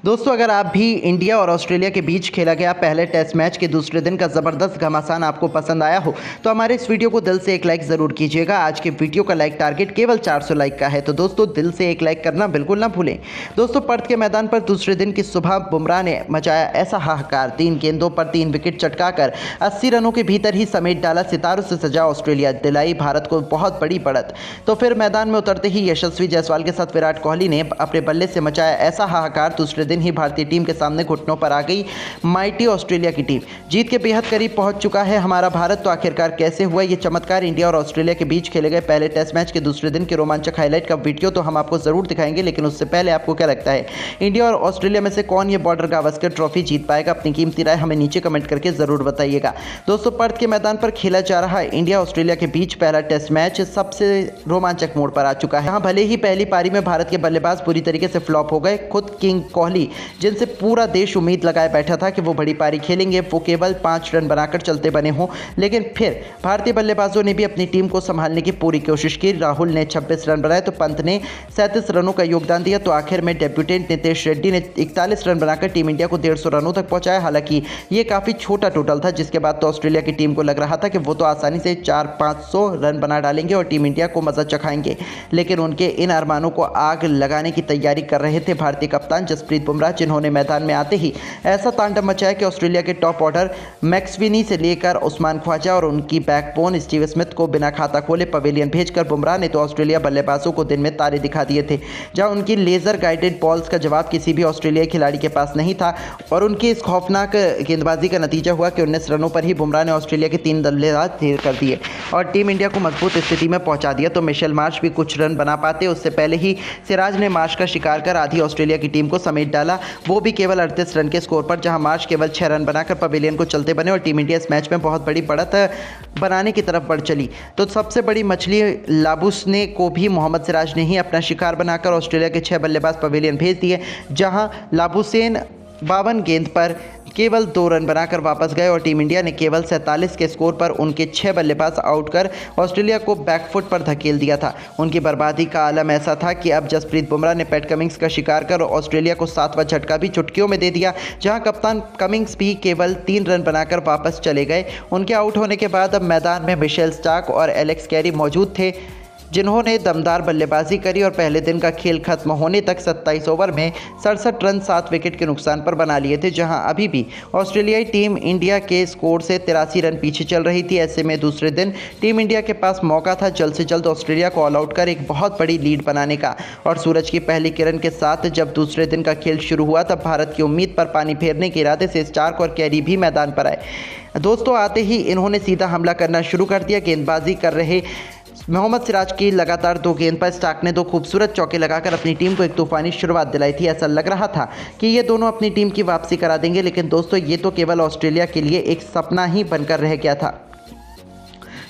दोस्तों, अगर आप भी इंडिया और ऑस्ट्रेलिया के बीच खेला गया पहले टेस्ट मैच के दूसरे दिन का ज़बरदस्त घमासान आपको पसंद आया हो तो हमारे इस वीडियो को दिल से एक लाइक ज़रूर कीजिएगा। आज के वीडियो का लाइक टारगेट केवल 400 लाइक का है, तो दोस्तों दिल से एक लाइक करना बिल्कुल ना भूलें। दोस्तों, पर्थ के मैदान पर दूसरे दिन की सुबह बुमराह ने मचाया ऐसा हाहाकार, 3 गेंदों पर 3 विकेट चटकाकर 80 रनों के भीतर ही समेट डाला। सितारों से सजा ऑस्ट्रेलिया, दिलाई भारत को बहुत बड़ी बढ़त। तो फिर मैदान में उतरते ही यशस्वी जायसवाल के साथ विराट कोहली ने अपने बल्ले से मचाया ऐसा हाहाकार, दूसरे दिन ही भारतीय टीम के सामने घुटनों पर आ गई माइटी ऑस्ट्रेलिया की टीम। जीत के बेहद करीब पहुंच चुका है हमारा भारत। तो आखिरकार कैसे हुआ ये चमत्कार? इंडिया और ऑस्ट्रेलिया के बीच खेले गए पहले टेस्ट मैच के दूसरे दिन के रोमांचक हाईलाइट का वीडियो तो हम आपको जरूर दिखाएंगे, लेकिन उससे पहले आपको क्या लगता है, इंडिया और ऑस्ट्रेलिया में से कौन ये बॉर्डर गावस्कर ट्रॉफी जीत पाएगा? अपनी कीमती राय हमें नीचे कमेंट करके जरूर बताइएगा। दोस्तों, पर्थ के मैदान पर खेला जा रहा इंडिया ऑस्ट्रेलिया के बीच पहला टेस्ट मैच सबसे रोमांचक मोड़ पर आ चुका है। यहाँ भले ही पहली पारी में भारत के बल्लेबाज पूरी तरीके से फ्लॉप हो गए, खुद किंग कोहली जिनसे पूरा देश उम्मीद लगाए बैठा था कि वो बड़ी पारी खेलेंगे, वो केवल 5 रन बनाकर चलते बने हों। लेकिन फिर भारतीय बल्लेबाजों ने भी अपनी टीम को संभालने की पूरी कोशिश की। राहुल ने 26 रन बनाए तो पंत ने 37 रनों का योगदान दिया। तो आखिर में डेब्यूटेंट नितेश रेड्डी ने 41 रन बनाकर टीम इंडिया को 150 रनों तक पहुंचाया। हालांकि ये काफ़ी छोटा टोटल था, जिसके बाद तो ऑस्ट्रेलिया की टीम को लग रहा था कि वो तो आसानी से 400-500 रन बना डालेंगे और टीम इंडिया को मजा चखाएंगे। लेकिन उनके इन अरमानों को आग लगाने की तैयारी कर रहे थे भारतीय कप्तान जसप्रीत बुमराह, जिन्होंने मैदान में आते ही ऐसा तांडव मचाया कि ऑस्ट्रेलिया के टॉप ऑर्डर मैक्सविनी से लेकर उस्मान ख्वाजा और उनकी बैकबोन स्टीव स्मिथ को बिना खाता खोले पवेलियन भेजकर बुमराह ने तो ऑस्ट्रेलिया बल्लेबाजों को दिन में तारे दिखा दिए थे। जहां उनकी लेजर गाइडेड बॉल्स का जवाब किसी भी ऑस्ट्रेलियाई खिलाड़ी के पास नहीं था और उनकी इस खौफनाक गेंदबाजी का नतीजा हुआ कि 19 रनों पर ही बुमराह ने ऑस्ट्रेलिया के 3 बल्लेबाज ढेर कर दिए और टीम इंडिया को मजबूत स्थिति में पहुंचा दिया। तो मिशेल मार्श भी कुछ रन बना पाते, उससे पहले ही सिराज ने मार्श का शिकार कर आधी ऑस्ट्रेलिया की टीम को समेट डाला, वो भी केवल 38 रन के स्कोर पर, जहां मार्श केवल 6 रन बनाकर पवेलियन को चलते बने और टीम इंडिया इस मैच में बहुत बड़ी बढ़त बनाने की तरफ बढ़ चली। तो सबसे बड़ी मछली लाबुसने को भी मोहम्मद सिराज ने ही अपना शिकार बनाकर ऑस्ट्रेलिया के 6 बल्लेबाज पवेलियन भेज दिए, जहां लाबुसेन 52 गेंद पर केवल 2 रन बनाकर वापस गए और टीम इंडिया ने केवल 47 के स्कोर पर उनके 6 बल्लेबाज आउट कर ऑस्ट्रेलिया को बैकफुट पर धकेल दिया था। उनकी बर्बादी का आलम ऐसा था कि अब जसप्रीत बुमराह ने पैट कमिंग्स का शिकार कर ऑस्ट्रेलिया को 7वां झटका भी चुटकियों में दे दिया, जहां कप्तान कमिंग्स भी केवल 3 रन बनाकर वापस चले गए। उनके आउट होने के बाद अब मैदान में मिशेल स्टार्क और एलेक्स कैरी मौजूद थे, जिन्होंने दमदार बल्लेबाजी करी और पहले दिन का खेल खत्म होने तक 27 ओवर में 67 रन 7 विकेट के नुकसान पर बना लिए थे, जहां अभी भी ऑस्ट्रेलियाई टीम इंडिया के स्कोर से 83 रन पीछे चल रही थी। ऐसे में दूसरे दिन टीम इंडिया के पास मौका था जल्द से जल्द ऑस्ट्रेलिया को ऑल आउट कर एक बहुत बड़ी लीड बनाने का, और सूरज की पहली किरण के साथ जब दूसरे दिन का खेल शुरू हुआ तब भारत की उम्मीद पर पानी फेरने के इरादे से स्टार्क और कैरी भी मैदान पर आए। दोस्तों, आते ही इन्होंने सीधा हमला करना शुरू कर दिया। गेंदबाजी कर रहे मोहम्मद सिराज की लगातार 2 गेंद पर स्टार्क ने 2 खूबसूरत चौके लगाकर अपनी टीम को एक तूफानी शुरुआत दिलाई थी। ऐसा लग रहा था कि ये दोनों अपनी टीम की वापसी करा देंगे, लेकिन दोस्तों ये तो केवल ऑस्ट्रेलिया के लिए एक सपना ही बनकर रह गया था।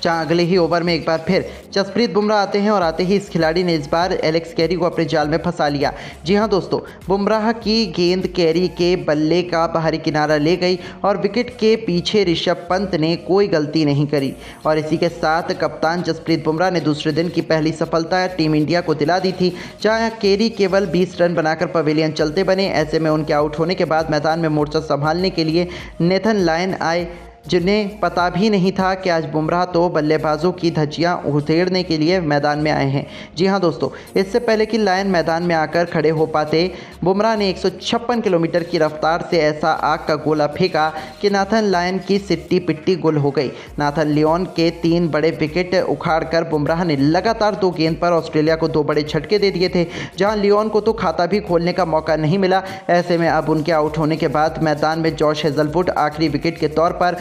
जहां अगले ही ओवर में एक बार फिर जसप्रीत बुमराह आते हैं और आते ही इस खिलाड़ी ने इस बार एलेक्स कैरी को अपने जाल में फंसा लिया। जी हां दोस्तों, बुमराह की गेंद कैरी के बल्ले का बाहरी किनारा ले गई और विकेट के पीछे ऋषभ पंत ने कोई गलती नहीं करी और इसी के साथ कप्तान जसप्रीत बुमराह ने दूसरे दिन की पहली सफलता टीम इंडिया को दिला दी थी, जहां कैरी केवल 20 रन बनाकर पवेलियन चलते बने। ऐसे में उनके आउट होने के बाद मैदान में मोर्चा संभालने के लिए नेथन लायन आए, जिन्हें पता भी नहीं था कि आज बुमराह तो बल्लेबाजों की धज्जियां उधेड़ने के लिए मैदान में आए हैं। जी हां दोस्तों, इससे पहले कि लायन मैदान में आकर खड़े हो पाते, बुमराह ने 156 किलोमीटर की रफ्तार से ऐसा आग का गोला फेंका कि नाथन लायन की सिट्टी पिट्टी गुल हो गई। नाथन लियोन के 3 बड़े विकेट उखाड़कर बुमराह ने लगातार 2 गेंद पर ऑस्ट्रेलिया को 2 बड़े झटके दे दिए थे, जहां लियोन को तो खाता भी खोलने का मौका नहीं मिला। ऐसे में अब उनके आउट होने के बाद मैदान में जॉश हेजलवुड आखिरी विकेट के तौर पर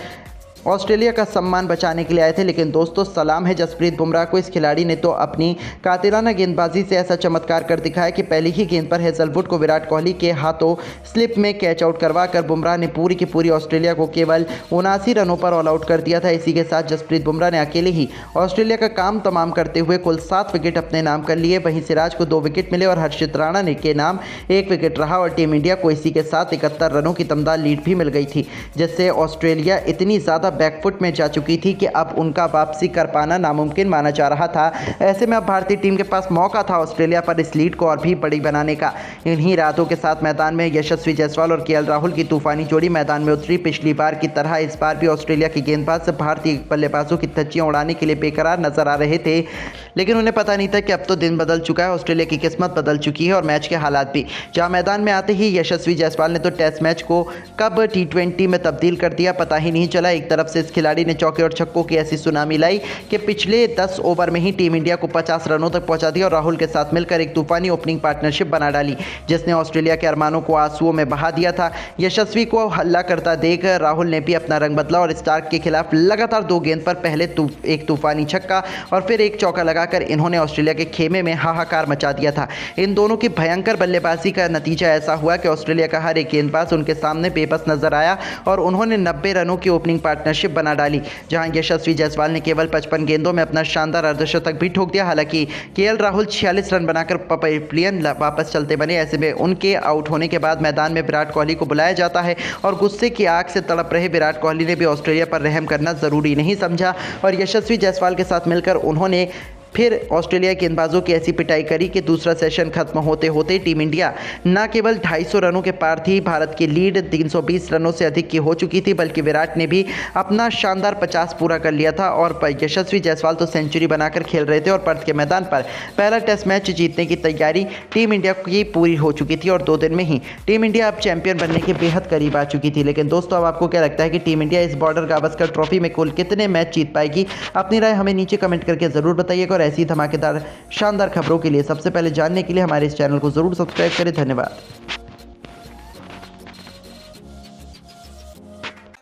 ऑस्ट्रेलिया का सम्मान बचाने के लिए आए थे। लेकिन दोस्तों, सलाम है जसप्रीत बुमराह को, इस खिलाड़ी ने तो अपनी कातिलाना गेंदबाजी से ऐसा चमत्कार कर दिखाया कि पहली ही गेंद पर हेजलवुड को विराट कोहली के हाथों स्लिप में कैच आउट करवाकर बुमराह ने पूरी की पूरी ऑस्ट्रेलिया को केवल 79 रनों पर ऑल आउट कर दिया था। इसी के साथ जसप्रीत बुमराह ने अकेले ही ऑस्ट्रेलिया का काम तमाम करते हुए कुल 7 विकेट अपने नाम कर लिए। वहीं सिराज को 2 विकेट मिले और हर्षित राणा ने के नाम 1 विकेट रहा और टीम इंडिया को इसी के साथ 71 रनों की दमदार लीड भी मिल गई थी, जिससे ऑस्ट्रेलिया इतनी ज़्यादा बैकफुट में जा चुकी थी कि अब उनका वापसी कर पाना नामुमकिन माना जा रहा था। ऐसे में अब भारतीय टीम के पास मौका था ऑस्ट्रेलिया पर इस लीड को और भी बड़ी बनाने का। इन्हीं रातों के साथ मैदान में यशस्वी जायसवाल और केएल राहुल की तूफानी जोड़ी मैदान में उतरी। पिछली बार की तरह इस बार भी ऑस्ट्रेलिया के गेंदबाज भारतीय बल्लेबाजों की धज्जियां उड़ाने के लिए बेकरार नजर आ रहे थे, लेकिन उन्हें पता नहीं था कि अब तो दिन बदल चुका है, ऑस्ट्रेलिया की किस्मत बदल चुकी है और मैच के हालात भी। जहां मैदान में आते ही यशस्वी जायसवाल ने तो टेस्ट मैच को कब T20 में तब्दील कर दिया पता ही नहीं चला। एक तरफ से इस खिलाड़ी ने चौके और छक्कों की ऐसी सुनामी लाई कि पिछले 10 ओवर में ही टीम इंडिया को 50 रनों तक पहुंचा दिया और राहुल के साथ मिलकर एक तूफानी ओपनिंग पार्टनरशिप बना डाली, जिसने ऑस्ट्रेलिया के अरमानों को आंसुओं में बहा दिया था। यशस्वी को हल्ला करता देख राहुल ने भी अपना रंग बदला और स्टार्क के खिलाफ लगातार 2 गेंद पर पहले एक तूफानी छक्का और फिर एक चौका लगाकर इन्होंने ऑस्ट्रेलिया के खेमे में हाहाकार मचा दिया था। इन दोनों की भयंकर बल्लेबाजी का नतीजा ऐसा हुआ कि ऑस्ट्रेलिया का हर एक गेंदबाज उनके सामने बेबस नजर आया और उन्होंने 90 रनों की ओपनिंग पार्टनरशिप बना डाली, जहां यशस्वी जायसवाल ने केवल 55 गेंदों में अपना शानदार अर्धशतक भी ठोक दिया। हालांकि केएल राहुल 46 रन बनाकर पवेलियन वापस चलते बने। ऐसे में उनके आउट होने के बाद मैदान में विराट कोहली को बुलाया जाता है और गुस्से की आग से तड़प रहे विराट कोहली ने भी ऑस्ट्रेलिया पर रहम करना जरूरी नहीं समझा और यशस्वी जायसवाल के साथ मिलकर उन्होंने फिर ऑस्ट्रेलिया के गेंदबाजों की ऐसी पिटाई करी कि दूसरा सेशन खत्म होते होते टीम इंडिया न केवल 250 रनों के पार थी, भारत की लीड 320 रनों से अधिक की हो चुकी थी, बल्कि विराट ने भी अपना शानदार 50 पूरा कर लिया था और यशस्वी जायसवाल तो सेंचुरी बनाकर खेल रहे थे और पर्थ के मैदान पर पहला टेस्ट मैच जीतने की तैयारी टीम इंडिया की पूरी हो चुकी थी और 2 दिन में ही टीम इंडिया अब चैंपियन बनने के बेहद करीब आ चुकी थी। लेकिन दोस्तों, अब आपको क्या लगता है कि टीम इंडिया इस बॉर्डर गावस्कर ट्रॉफी में कुल कितने मैच जीत पाएगी? अपनी राय हमें नीचे कमेंट करके जरूर बताइएगा और ऐसी धमाकेदार शानदार खबरों के लिए सबसे पहले जानने के लिए हमारे इस चैनल को जरूर सब्सक्राइब करें। धन्यवाद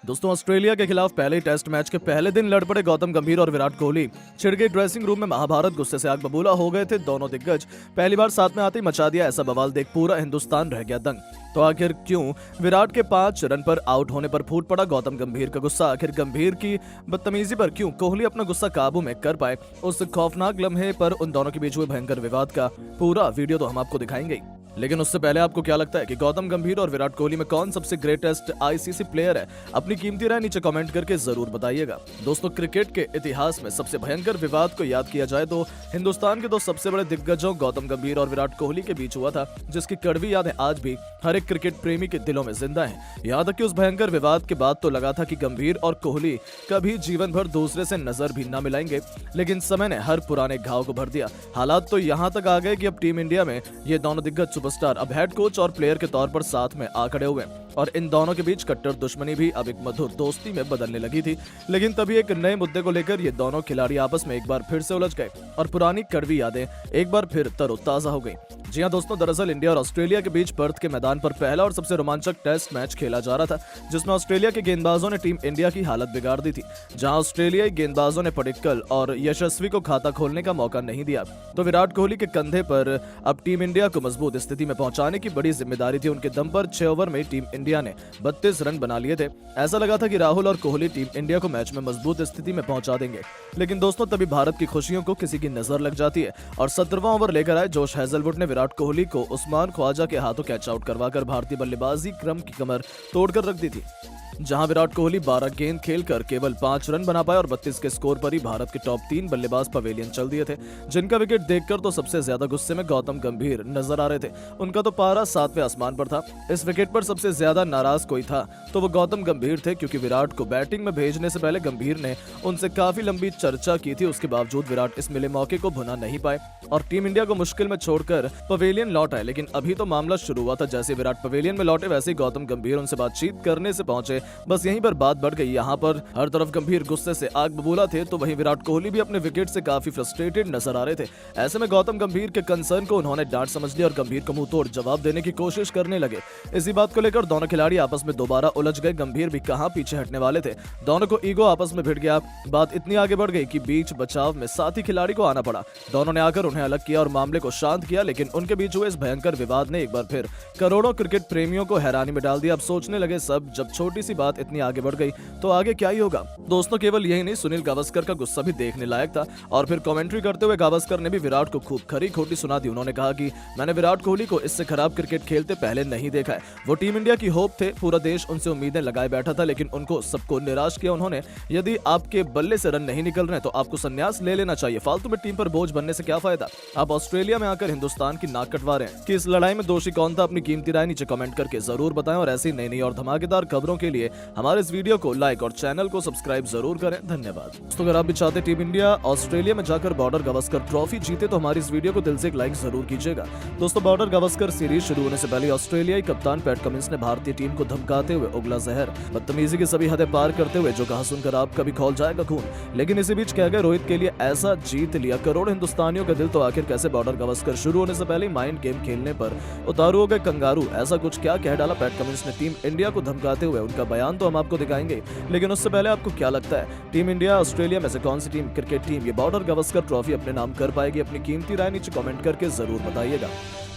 दोस्तों, ऑस्ट्रेलिया के खिलाफ पहले टेस्ट मैच के पहले दिन लड़ पड़े गौतम गंभीर और विराट कोहली। छिड़ गई ड्रेसिंग रूम में महाभारत, गुस्से से आग बबूला हो गए थे दोनों दिग्गज। पहली बार साथ में आते ही मचा दिया ऐसा बवाल देख पूरा हिंदुस्तान रह गया दंग। तो आखिर क्यों विराट के 5 रन पर आउट होने पर फूट पड़ा गौतम गंभीर का गुस्सा? आखिर गंभीर की बदतमीजी पर क्यों कोहली अपना गुस्सा काबू में कर पाए? उस खौफनाक लम्हे पर उन दोनों के बीच हुए भयंकर विवाद का पूरा वीडियो तो हम आपको दिखाएंगे। लेकिन उससे पहले आपको क्या लगता है कि गौतम गंभीर और विराट कोहली में कौन सबसे ग्रेटेस्ट आईसीसी प्लेयर है? अपनी कीमती राय नीचे कमेंट करके जरूर बताइएगा। दोस्तों, क्रिकेट के इतिहास में सबसे भयंकर विवाद को याद किया जाए तो हिंदुस्तान के 2 सबसे बड़े दिग्गजों गौतम गंभीर और विराट कोहली के बीच हुआ था, जिसकी कड़वी यादें आज भी हर एक क्रिकेट प्रेमी के दिलों में जिंदा हैं। यहाँ तक कि उस भयंकर विवाद के बाद तो लगा था कि गंभीर और कोहली कभी जीवन भर दूसरे से नजर भी न मिलाएंगे, लेकिन समय ने हर पुराने घाव को भर दिया। हालात तो यहाँ तक आ गए कि अब टीम इंडिया में ये दोनों दिग्गज सुपरस्टार अब हेड कोच और प्लेयर के तौर पर साथ में आ खड़े हुए और इन दोनों के बीच कट्टर दुश्मनी भी अब एक मधुर दोस्ती में बदलने लगी थी। लेकिन तभी एक नए मुद्दे को लेकर ये दोनों खिलाड़ी आपस में एक बार फिर से उलझ गए और पुरानी कड़वी यादें एक बार फिर तरोताजा हो गई। जी हां दोस्तों, दरअसल इंडिया और ऑस्ट्रेलिया के बीच पर्थ के मैदान पर पहला और सबसे रोमांचक टेस्ट मैच खेला जा रहा था, जिसमें ऑस्ट्रेलिया के गेंदबाजों ने टीम इंडिया की हालत बिगाड़ दी थी। जहां ऑस्ट्रेलियाई गेंदबाजों ने पडिक्कल और यशस्वी को खाता खोलने का मौका नहीं दिया, तो विराट कोहली के कंधे पर अब टीम इंडिया को मजबूत स्थिति में पहुंचाने की बड़ी जिम्मेदारी थी। उनके दम पर 6 ओवर में टीम इंडिया ने 32 रन बना लिए थे। ऐसा लगा था कि राहुल और कोहली टीम इंडिया को मैच में मजबूत स्थिति में पहुंचा देंगे, लेकिन दोस्तों तभी भारत की खुशियों को किसी की नजर लग जाती है और 17वां ओवर लेकर आए जोश हेजलवुड ने विराट कोहली को उस्मान ख्वाजा के हाथों कैच आउट करवाकर भारतीय बल्लेबाजी क्रम की कमर तोड़कर रख दी थी। जहां विराट कोहली 12 गेंद खेलकर केवल 5 रन बना पाए और 32 के स्कोर पर ही भारत के टॉप 3 बल्लेबाज पवेलियन चल दिए थे, जिनका विकेट देखकर तो सबसे ज्यादा गुस्से में गौतम गंभीर नजर आ रहे थे। उनका तो पारा 7वें आसमान पर था। इस विकेट पर सबसे ज्यादा नाराज कोई था तो वो गौतम गंभीर थे, क्योंकि विराट को बैटिंग में भेजने से पहले गंभीर ने उनसे काफी लंबी चर्चा की थी। उसके बावजूद विराट इस मिले मौके को भुना नहीं पाए और टीम इंडिया को मुश्किल में छोड़कर पवेलियन लौट आए। लेकिन अभी तो मामला शुरू हुआ था। जैसे विराट पवेलियन में लौटे वैसे ही गौतम गंभीर उनसे बातचीत करने से पहुंचे। बस यहीं पर बात बढ़ गई। यहाँ पर हर तरफ गंभीर गुस्से से आग बबूला थे, तो वहीं विराट कोहली भी अपने विकेट से काफी फ्रस्ट्रेटेड नजर आ रहे थे। ऐसे में गौतम गंभीर के कंसर्न को उन्होंने डांट समझ लिया और गंभीर को मुंह तोड़ जवाब देने की कोशिश करने लगे। इसी बात को लेकर दोनों खिलाड़ी आपस में दोबारा उलझ गए। गंभीर भी कहां पीछे हटने वाले थे। दोनों को ईगो आपस में भिड़ गया। बात इतनी आगे बढ़ गई कि बीच बचाव में साथी खिलाड़ी को आना पड़ा। दोनों ने आकर उन्हें अलग किया और मामले को शांत किया, लेकिन उनके बीच हुए इस भयंकर विवाद ने एक बार फिर करोड़ों क्रिकेट प्रेमियों को हैरानी में डाल दिया। अब सोचने लगे सब, जब छोटी सी बात इतनी आगे बढ़ गई तो आगे क्या ही होगा। दोस्तों केवल यही नहीं, सुनील गावस्कर का गुस्सा भी देखने लायक था और फिर कमेंट्री करते हुए गावस्कर ने भी विराट को खूब खरी खोटी सुना दी। उन्होंने कहा कि मैंने विराट कोहली को इससे खराब क्रिकेट खेलते पहले नहीं देखा है। वो टीम इंडिया की होप थे, पूरा देश उनसे उम्मीदें लगाए बैठा था, लेकिन उनको सबको निराश किया उन्होंने। यदि आपके बल्ले से रन नहीं निकल रहे तो आपको संन्यास ले लेना चाहिए। फालतू में टीम पर बोझ बनने से क्या फायदा। आप ऑस्ट्रेलिया में आकर हिंदुस्तान की नाक कटवा रहे हैं। कि इस लड़ाई में दोषी कौन था, अपनी कीमती राय नीचे कमेंट करके जरूर बताएं और ऐसी नई नई और धमाकेदार खबरों के लिए हमारे इस वीडियो को लाइक और चैनल को सब्सक्राइब जरूर करें। धन्यवाद। दोस्तों अगर आप भी चाहते टीम इंडिया ऑस्ट्रेलिया में जाकर बॉर्डर गावस्कर ट्रॉफी जीते तो हमारी इस वीडियो को दिल से एक लाइक जरूर कीजिएगा। दोस्तों बॉर्डर गावस्कर सीरीज शुरू होने से पहले ऑस्ट्रेलियाई कप्तान पैट कमिंस ने भारतीय टीम को धमकाते हुए उगला जहर, बदतमीजी की सभी हदें पार करते हुए जो कहा सुनकर आपका भी खौल जाएगा खून। लेकिन इसी बीच कह गए रोहित के लिए ऐसा जीत लिया करोड़ हिंदुस्तानियों का दिल, तो आखिर कैसे बॉर्डर गावस्कर शुरू होने से पहले माइंड गेम खेलने पर उतारू हो गए कंगारू। ऐसा कुछ क्या कह डाला पैट कमिंस ने टीम इंडिया को धमकाते हुए, उनका बयान तो हम आपको दिखाएंगे, लेकिन उससे पहले आपको क्या लगता है टीम इंडिया ऑस्ट्रेलिया में से कौन सी टीम, क्रिकेट टीम ये बॉर्डर गावस्कर ट्रॉफी अपने नाम कर पाएगी? अपनी कीमती राय नीचे कमेंट करके जरूर बताइएगा।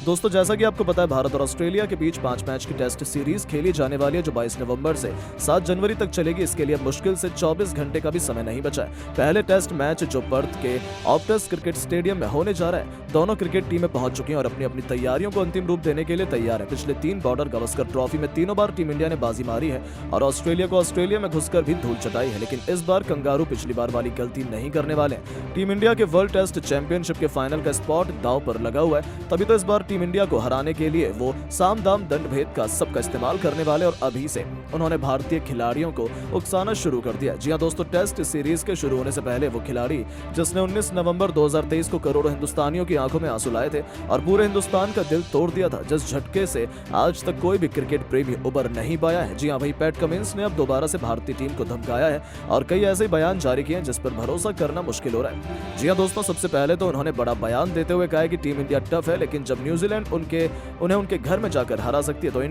दोस्तों जैसा कि आपको पता है भारत और ऑस्ट्रेलिया के बीच 5 मैच की टेस्ट सीरीज खेली जाने वाली है जो 22 नवंबर से 7 जनवरी तक चलेगी। इसके लिए मुश्किल से 24 घंटे का भी समय नहीं बचा है। पहले टेस्ट मैच जो पर्थ के ऑप्टस क्रिकेट स्टेडियम में होने जा रहा है, दोनों क्रिकेट टीमें पहुंच चुकी हैं और अपनी अपनी तैयारियों को अंतिम रूप देने के लिए तैयार है। पिछले 3 बॉर्डर गावस्कर ट्रॉफी में तीनों बार टीम इंडिया ने बाजी मारी है और ऑस्ट्रेलिया को ऑस्ट्रेलिया में घुसकर भी धूल चटाई है, लेकिन इस बार कंगारू पिछली बार वाली गलती नहीं करने वाले। टीम इंडिया के वर्ल्ड टेस्ट चैंपियनशिप के फाइनल का स्पॉट दांव पर लगा हुआ है, तभी तो इस बार टीम इंडिया को हराने के लिए वो साम दाम दंड भेद का सबका इस्तेमाल करने वाले और अभी से उन्होंने भारतीय खिलाड़ियों को उकसाना शुरू कर दिया। जी हां दोस्तों, टेस्ट सीरीज के शुरू होने से पहले वो खिलाड़ी जिसने 19 नवंबर 2023 को करोड़ों हिंदुस्तानियों की आंखों में आंसू लाए थे और पूरे हिंदुस्तान का दिल तोड़ दिया था, जिस झटके से आज तक कोई भी क्रिकेट प्रेमी उबर नहीं पाया है। जी हां, वही पैट कमिंस ने अब दोबारा से भारतीय टीम को धमकाया है और कई ऐसे बयान जारी किए हैं जिस पर भरोसा करना मुश्किल हो रहा है। जी हां दोस्तों, सबसे पहले तो उन्होंने बड़ा बयान देते हुए कहा कि टीम इंडिया टफ है, लेकिन जब न्यूजीलैंड उन्हें उनके घर में जाकर हरा सकती है तो